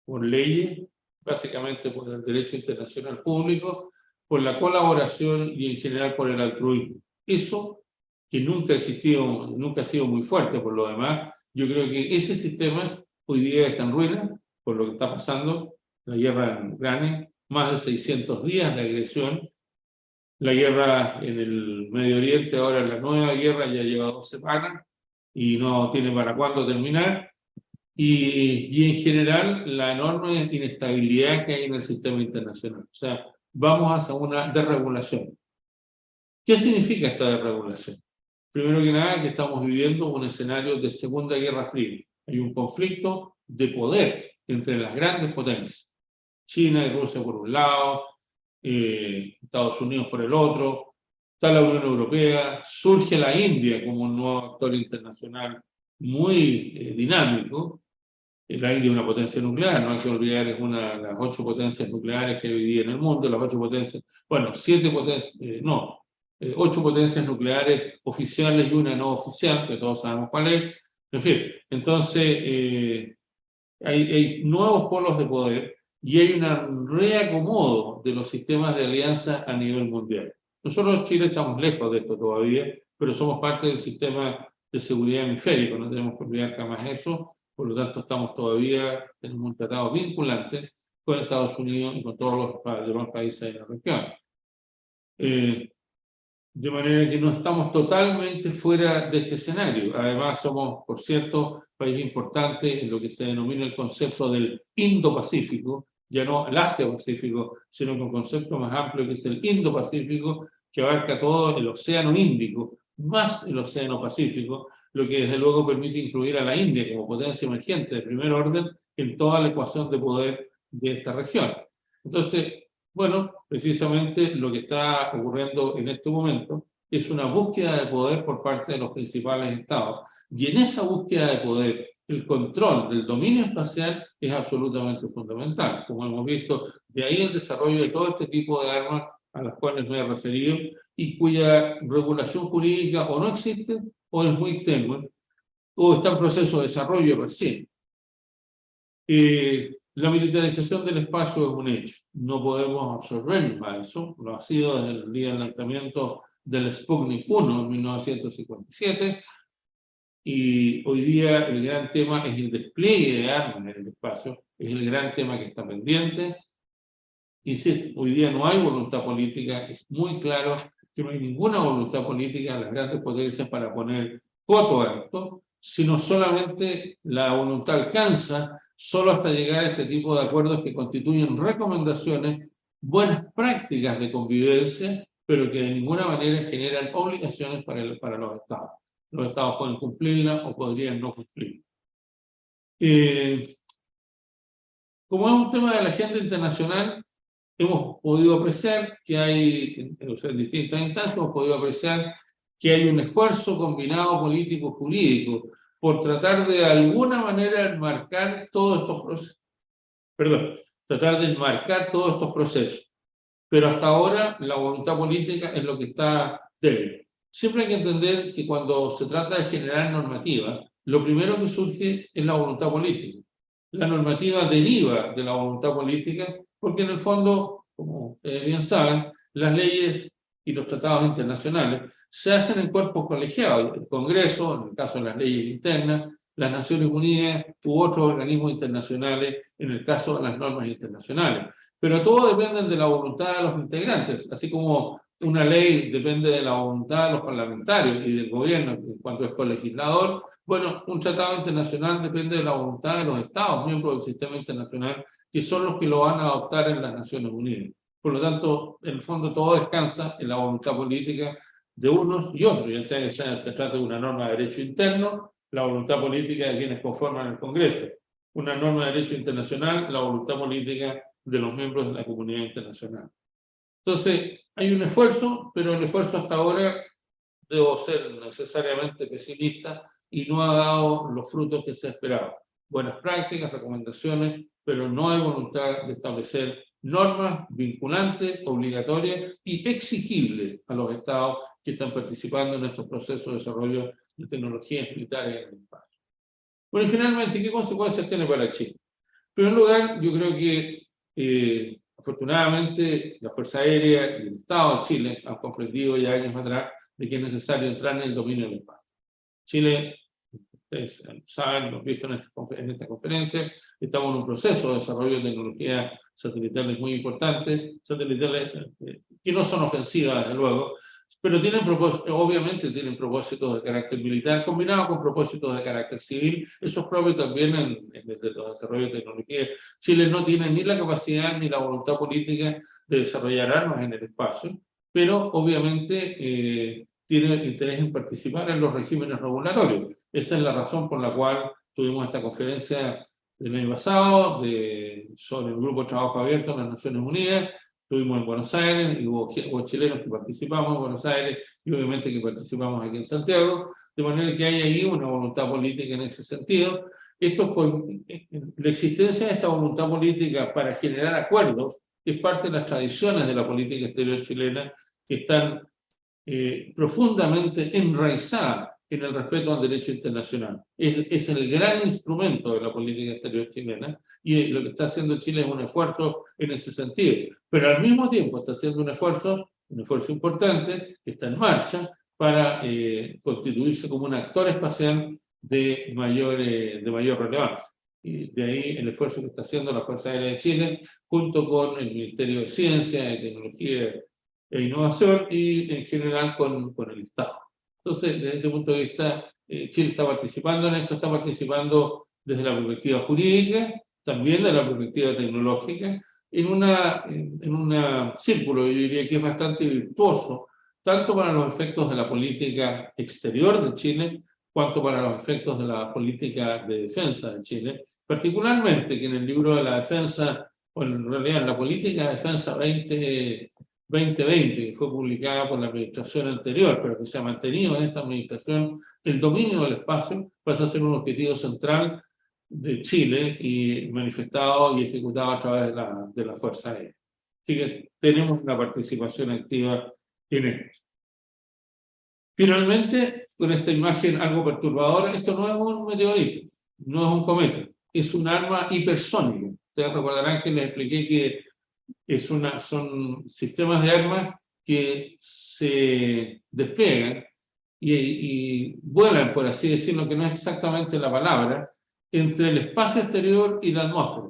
por leyes, básicamente por el derecho internacional público, por la colaboración y en general por el altruismo. Eso, que nunca ha existido, nunca ha sido muy fuerte por lo demás, yo creo que ese sistema hoy día está en ruina por lo que está pasando, la guerra en Ucrania, más de 600 días de agresión, la guerra en el Medio Oriente, ahora la nueva guerra ya lleva 2 semanas y no tiene para cuándo terminar, y en general la enorme inestabilidad que hay en el sistema internacional. O sea, vamos hacia una desregulación. ¿Qué significa esta desregulación? Primero que nada, que estamos viviendo un escenario de Segunda Guerra Fría. Hay un conflicto de poder entre las grandes potencias. China y Rusia por un lado, Estados Unidos por el otro, está la Unión Europea, surge la India como un nuevo actor internacional muy dinámico. La India es una potencia nuclear, no hay que olvidar, es una de las 8 potencias nucleares que hay en el mundo, las 8 potencias, bueno, 7 potencias, no, 8 potencias nucleares oficiales y una no oficial, que todos sabemos cuál es. En fin, entonces hay nuevos polos de poder y hay un reacomodo de los sistemas de alianza a nivel mundial. Nosotros, Chile, estamos lejos de esto todavía, pero somos parte del sistema de seguridad hemisférico, no tenemos que olvidar jamás eso, por lo tanto estamos todavía en un tratado vinculante con Estados Unidos y con todos los demás países de la región. De manera que no estamos totalmente fuera de este escenario. Además, somos, por cierto, país importante en lo que se denomina el concepto del Indo-Pacífico, ya no el Asia-Pacífico, sino que un concepto más amplio que es el Indo-Pacífico, que abarca todo el Océano Índico, más el Océano Pacífico, lo que desde luego permite incluir a la India como potencia emergente de primer orden en toda la ecuación de poder de esta región. Entonces, bueno, precisamente lo que está ocurriendo en este momento es una búsqueda de poder por parte de los principales estados. Y en esa búsqueda de poder, el control del dominio espacial es absolutamente fundamental. Como hemos visto, de ahí el desarrollo de todo este tipo de armas a las cuales me he referido y cuya regulación jurídica o no existe o es muy tenue o está en proceso de desarrollo recién. La militarización del espacio es un hecho, no podemos absorbernos a eso, lo ha sido desde el día del lanzamiento del Sputnik 1 en 1957, y hoy día el gran tema es el despliegue de armas en el espacio, es el gran tema que está pendiente, y sí, hoy día no hay voluntad política, es muy claro que no hay ninguna voluntad política en las grandes potencias para poner coto a esto, sino solamente la voluntad alcanza solo hasta llegar a este tipo de acuerdos que constituyen recomendaciones, buenas prácticas de convivencia, pero que de ninguna manera generan obligaciones para los estados. Los estados pueden cumplirlas o podrían no cumplirlas. Como es un tema de la agenda internacional, hemos podido apreciar que hay, en distintas instancias, hemos podido apreciar que hay un esfuerzo combinado político-jurídico por tratar de alguna manera enmarcar todos estos procesos. Perdón, tratar de enmarcar todos estos procesos. Pero hasta ahora la voluntad política es lo que está débil. Siempre hay que entender que cuando se trata de generar normativa, lo primero que surge es la voluntad política. La normativa deriva de la voluntad política porque en el fondo, como ustedes bien saben, las leyes y los tratados internacionales se hacen en cuerpos colegiados, el Congreso, en el caso de las leyes internas, las Naciones Unidas u otros organismos internacionales, en el caso de las normas internacionales. Pero todo depende de la voluntad de los integrantes, así como una ley depende de la voluntad de los parlamentarios y del gobierno en cuanto es colegislador. Bueno, un tratado internacional depende de la voluntad de los estados, miembros del sistema internacional, que son los que lo van a adoptar en las Naciones Unidas. Por lo tanto, en el fondo todo descansa en la voluntad política de unos y otros, ya sea que se trate de una norma de derecho interno, la voluntad política de quienes conforman el Congreso, una norma de derecho internacional, la voluntad política de los miembros de la comunidad internacional. Entonces, hay un esfuerzo, pero el esfuerzo hasta ahora, debo ser necesariamente pesimista, y no ha dado los frutos que se esperaba. Buenas prácticas, recomendaciones, pero no hay voluntad de establecer normas vinculantes, obligatorias y exigibles a los estados que están participando en estos procesos de desarrollo de tecnologías militares en el espacio. Bueno, y finalmente, ¿qué consecuencias tiene para Chile? En primer lugar, yo creo que afortunadamente la Fuerza Aérea y el Estado de Chile han comprendido ya años atrás de que es necesario entrar en el dominio del espacio. Chile, ustedes saben, lo han visto en esta conferencia, estamos en un proceso de desarrollo de tecnologías satelitales muy importantes, satelitales que no son ofensivas, desde luego, pero obviamente tienen propósitos de carácter militar combinados con propósitos de carácter civil. Eso es propio también en los desarrollos de tecnología. Chile no tiene ni la capacidad ni la voluntad política de desarrollar armas en el espacio, pero obviamente tiene interés en participar en los regímenes regulatorios. Esa es la razón por la cual tuvimos esta conferencia del año pasado sobre el Grupo de Trabajo Abierto en las Naciones Unidas. Estuvimos en Buenos Aires y hubo chilenos que participamos en Buenos Aires y obviamente que participamos aquí en Santiago, de manera que hay ahí una voluntad política en ese sentido. La existencia de esta voluntad política para generar acuerdos es parte de las tradiciones de la política exterior chilena que están profundamente enraizadas en el respeto al derecho internacional. Es el gran instrumento de la política exterior chilena y lo que está haciendo Chile es un esfuerzo en ese sentido. Pero al mismo tiempo está haciendo un esfuerzo importante, que está en marcha para constituirse como un actor espacial de mayor relevancia. Y de ahí el esfuerzo que está haciendo la Fuerza Aérea de Chile, junto con el Ministerio de Ciencia, de Tecnología e Innovación y en general con el Estado. Entonces, desde ese punto de vista, Chile está participando en esto, está participando desde la perspectiva jurídica, también de la perspectiva tecnológica, en un círculo, yo diría que es bastante virtuoso, tanto para los efectos de la política exterior de Chile, cuanto para los efectos de la política de defensa de Chile, particularmente que en el libro de la defensa, o en realidad en la política de defensa 2020, que fue publicada por la administración anterior, pero que se ha mantenido en esta administración, el dominio del espacio pasa a ser un objetivo central de Chile y manifestado y ejecutado a través de la Fuerza Aérea. Así que tenemos una participación activa en esto. Finalmente, con esta imagen algo perturbadora, esto no es un meteorito, no es un cometa, es un arma hipersónica. Ustedes recordarán que les expliqué que son sistemas de armas que se despliegan y vuelan, por así decirlo, que no es exactamente la palabra, entre el espacio exterior y la atmósfera.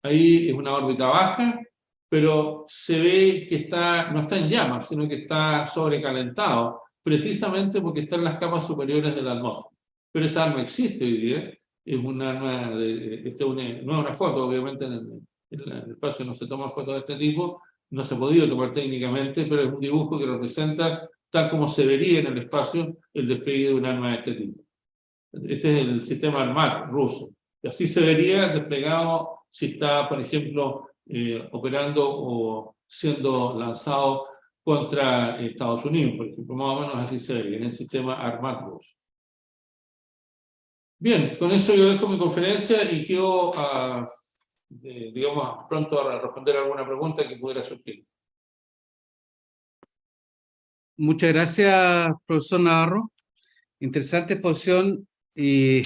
Ahí es una órbita baja, pero se ve que no está en llamas, sino que está sobrecalentado, precisamente porque está en las capas superiores de la atmósfera. Pero esa arma existe hoy día, es un arma, no es una foto, obviamente en el espacio no se toman fotos de este tipo, no se ha podido tomar técnicamente, pero es un dibujo que representa, tal como se vería en el espacio, el despliegue de un arma de este tipo. Este es el sistema Armat ruso. Y así se vería desplegado si está, por ejemplo, operando o siendo lanzado contra Estados Unidos, por ejemplo, más o menos así se vería en el sistema Armat ruso. Bien, con eso yo dejo mi conferencia y quedo, digamos, pronto a responder alguna pregunta que pudiera surgir. Muchas gracias, profesor Navarro. Interesante exposición y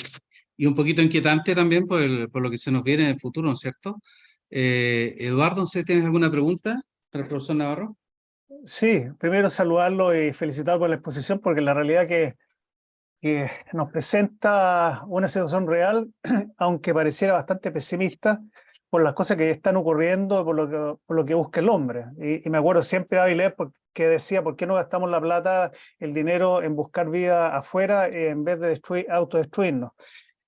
un poquito inquietante también por lo que se nos viene en el futuro, ¿no es cierto? Eduardo, no sé, ¿tienes alguna pregunta para el profesor Navarro? Sí, primero saludarlo y felicitarlo por la exposición, porque la realidad que nos presenta una situación real, aunque pareciera bastante pesimista, por las cosas que están ocurriendo, por lo que busca el hombre. Y me acuerdo siempre de Avilés que decía, ¿por qué no gastamos la plata, el dinero en buscar vida afuera en vez de autodestruirnos?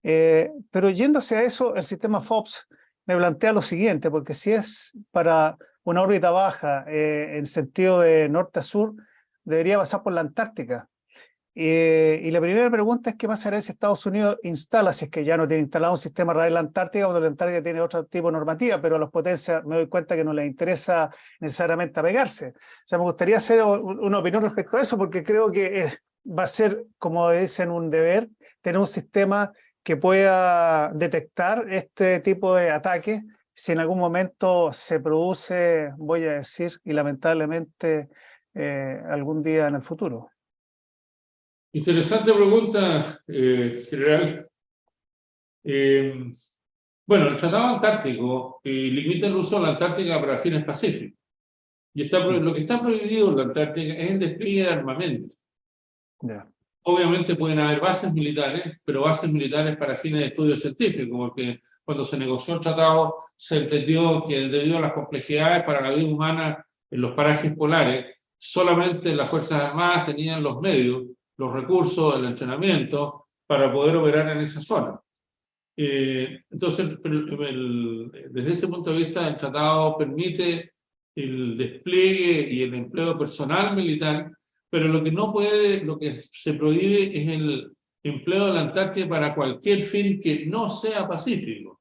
Pero yendo hacia eso, el sistema FOBS me plantea lo siguiente, porque si es para una órbita baja en sentido de norte a sur, debería pasar por la Antártica. Y la primera pregunta es qué pasará si Estados Unidos instala, si es que ya no tiene instalado un sistema radial en la Antártica, cuando la Antártica tiene otro tipo de normativa, pero a las potencias me doy cuenta que no les interesa necesariamente apegarse. O sea, me gustaría hacer una opinión respecto a eso, porque creo que va a ser, como dicen, un deber tener un sistema que pueda detectar este tipo de ataques si en algún momento se produce, voy a decir, y lamentablemente algún día en el futuro. Interesante pregunta, general. Bueno, el Tratado Antártico limita el uso de la Antártica para fines pacíficos. Y lo que está prohibido en la Antártica es el despliegue de armamento. Yeah. Obviamente pueden haber bases militares, pero bases militares para fines de estudio científico, porque cuando se negoció el tratado se entendió que debido a las complejidades para la vida humana en los parajes polares, solamente las Fuerzas Armadas tenían los medios, los recursos, el entrenamiento para poder operar en esa zona. Entonces, desde ese punto de vista, el tratado permite el despliegue y el empleo personal militar, pero lo que se prohíbe es el empleo de la Antártida para cualquier fin que no sea pacífico.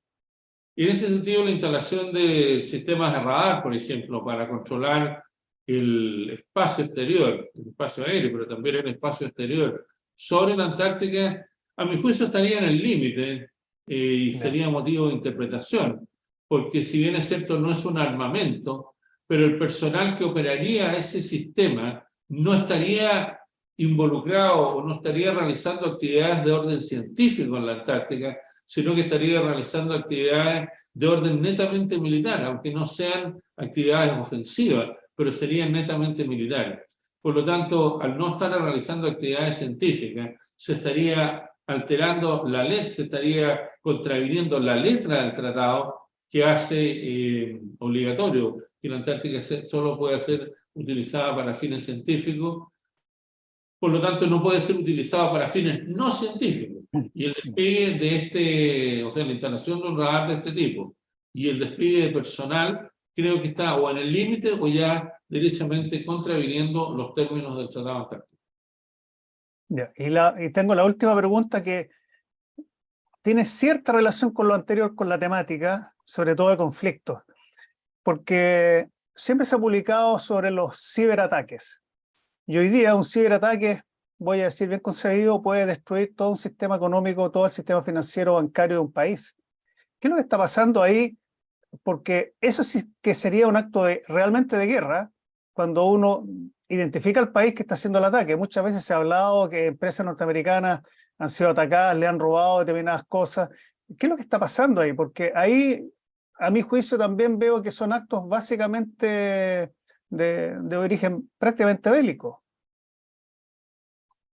Y en ese sentido, la instalación de sistemas de radar, por ejemplo, para controlar el espacio exterior, el espacio aéreo, pero también el espacio exterior, sobre la Antártica, a mi juicio estaría en el límite y sería motivo de interpretación, porque si bien es cierto, no es un armamento, pero el personal que operaría ese sistema no estaría involucrado o no estaría realizando actividades de orden científico en la Antártica, sino que estaría realizando actividades de orden netamente militar, aunque no sean actividades ofensivas, pero serían netamente militares. Por lo tanto, al no estar realizando actividades científicas, se estaría alterando la letra, se estaría contraviniendo la letra del tratado que hace obligatorio que la Antártica solo pueda ser utilizada para fines científicos. Por lo tanto, no puede ser utilizado para fines no científicos. Y el despliegue de o sea, la instalación de un radar de este tipo y el despliegue de personal, creo que está o en el límite o ya derechamente contraviniendo los términos del Tratado Antártico. Y tengo la última pregunta que tiene cierta relación con lo anterior, con la temática, sobre todo de conflictos, porque siempre se ha publicado sobre los ciberataques. Y hoy día un ciberataque, voy a decir bien concebido, puede destruir todo un sistema económico, todo el sistema financiero bancario de un país. ¿Qué es lo que está pasando ahí? Porque eso sí que sería un acto realmente de guerra, cuando uno identifica al país que está haciendo el ataque. Muchas veces se ha hablado que empresas norteamericanas han sido atacadas, le han robado determinadas cosas. ¿Qué es lo que está pasando ahí? Porque ahí, a mi juicio, también veo que son actos básicamente de origen prácticamente bélico.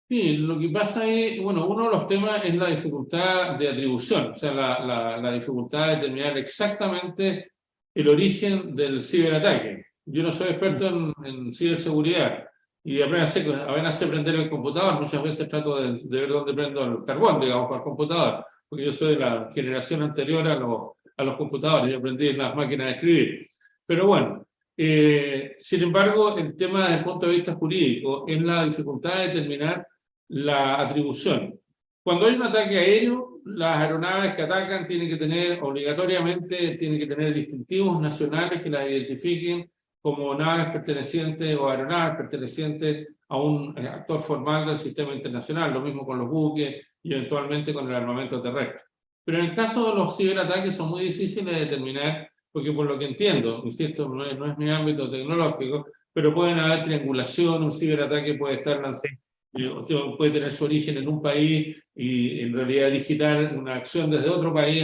Sí, lo que pasa es, bueno, uno de los temas es la dificultad de atribución, o sea, la dificultad de determinar exactamente el origen del ciberataque. Yo no soy experto en ciberseguridad y apenas sé prender el computador, muchas veces trato de ver dónde prendo el carbón, digamos, para el computador, porque yo soy de la generación anterior a los computadores, yo aprendí en las máquinas de escribir. Pero bueno, sin embargo, el tema desde el punto de vista jurídico es la dificultad de determinar la atribución. Cuando hay un ataque aéreo, las aeronaves que atacan obligatoriamente tienen que tener distintivos nacionales que las identifiquen como naves pertenecientes o aeronaves pertenecientes a un actor formal del sistema internacional, lo mismo con los buques y eventualmente con el armamento terrestre. Pero en el caso de los ciberataques son muy difíciles de determinar, porque por lo que entiendo, insisto, no es mi ámbito tecnológico, pero pueden haber triangulación, un ciberataque puede estar puede tener su origen en un país y en realidad digital una acción desde otro país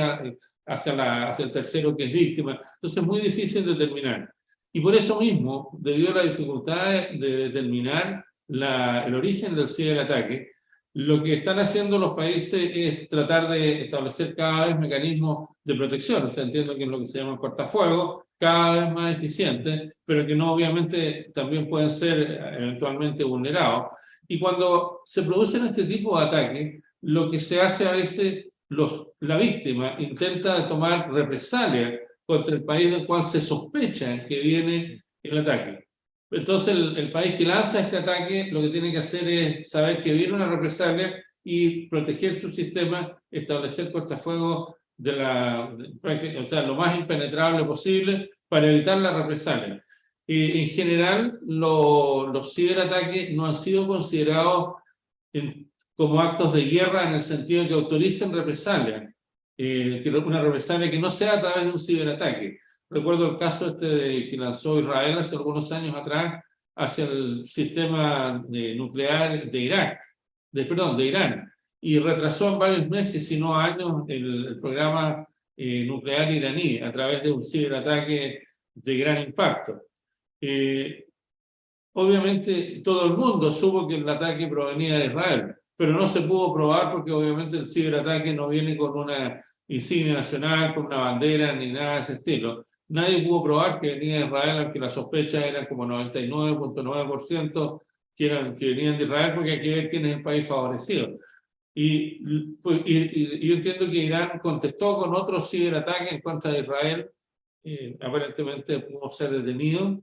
hacia el tercero que es víctima. Entonces es muy difícil determinar. Y por eso mismo, debido a la dificultad de determinar el origen del ciberataque, lo que están haciendo los países es tratar de establecer cada vez mecanismos de protección. O sea, entiendo que es lo que se llama cortafuegos, cada vez más eficientes, pero que no obviamente también pueden ser eventualmente vulnerados. Y cuando se producen este tipo de ataques, lo que se hace a veces, la víctima intenta tomar represalias contra el país del cual se sospecha que viene el ataque. Entonces el país que lanza este ataque lo que tiene que hacer es saber que viene una represalia y proteger su sistema, establecer cortafuegos o sea, lo más impenetrable posible para evitar la represalia. En general, los ciberataques no han sido considerados como actos de guerra en el sentido de que autoricen represalias, una represalia que no sea a través de un ciberataque. Recuerdo el caso que lanzó Israel hace algunos años atrás hacia el sistema nuclear de Irán, y retrasó en varios meses, si no años, el programa nuclear iraní a través de un ciberataque de gran impacto. Obviamente todo el mundo supo que el ataque provenía de Israel, pero no se pudo probar porque obviamente el ciberataque no viene con una insignia nacional, con una bandera, ni nada de ese estilo. Nadie pudo probar que venía de Israel, aunque la sospecha era como 99.9% que venían de Israel, porque hay que ver quién es el país favorecido. Y yo entiendo que Irán contestó con otro ciberataque en contra de Israel, aparentemente pudo ser detenido,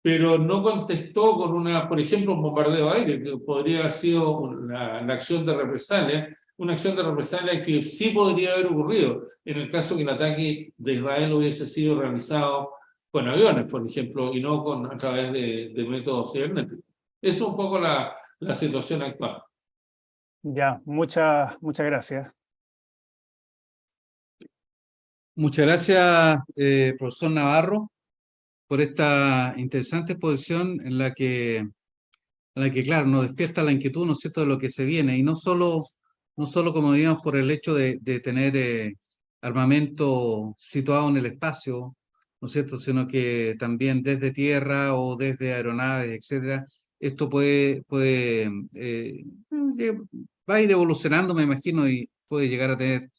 pero no contestó con por ejemplo, un bombardeo aéreo, que podría haber sido la acción de represalia, una acción de represalia que sí podría haber ocurrido en el caso que el ataque de Israel hubiese sido realizado con aviones, por ejemplo, y no a través de métodos cibernéticos. Esa es un poco la situación actual. Ya, muchas gracias. Muchas gracias, profesor Navarro, por esta interesante exposición en la que, claro, nos despierta la inquietud, ¿no es cierto?, de lo que se viene, y no solo como digamos, por el hecho de tener armamento situado en el espacio, ¿no es cierto?, sino que también desde tierra o desde aeronaves, etcétera. Esto va a ir evolucionando, me imagino, y puede llegar a tener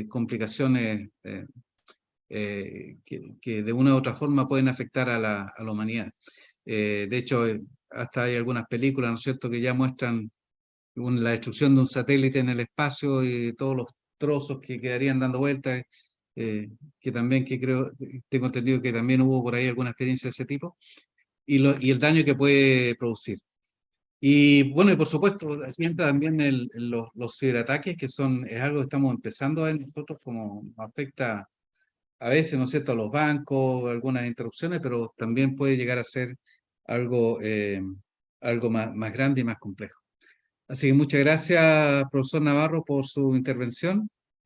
complicaciones que de una u otra forma pueden afectar a la humanidad. De hecho, hasta hay algunas películas, ¿no es cierto?, que ya muestran la destrucción de un satélite en el espacio y todos los trozos que quedarían dando vueltas, que también, tengo entendido que también hubo por ahí alguna experiencia de ese tipo, y el daño que puede producir. Y bueno, y por supuesto, aquí entra también los ciberataques, que es algo que estamos empezando a ver nosotros, como afecta a veces, ¿no es cierto?, a los bancos, algunas interrupciones, pero también puede llegar a ser algo más grande y más complejo. Así que muchas gracias, profesor Navarro, por su intervención.